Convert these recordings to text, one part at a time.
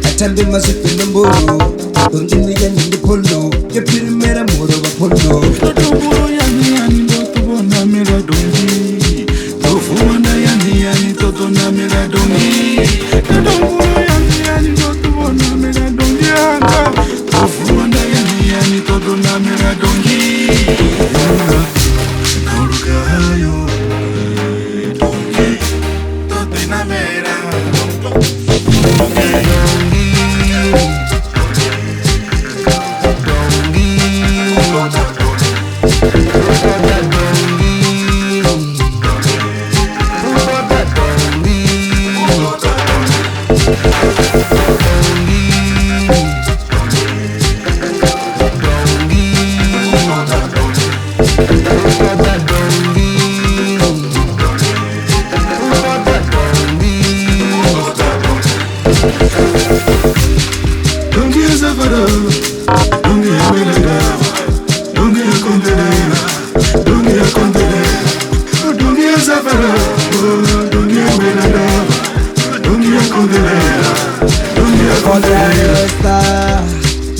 Achande masutu namburu Undini ya nindi polo Ya primera moro wa polo Totoboro yani Dotobo na mera dongi Tofumanda yani Toto na mera dongi Totoboro yani Dotobo na mera dongi Tofumanda yani Toto na mera dongi Nauruka hayo Dongi Toto na mera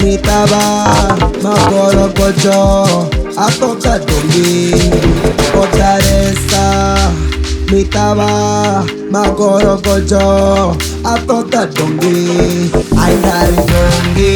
Mitaba makoro kojo atoka dongi Kotaresa mitaba makoro kojo atoka dongi Ainari dongi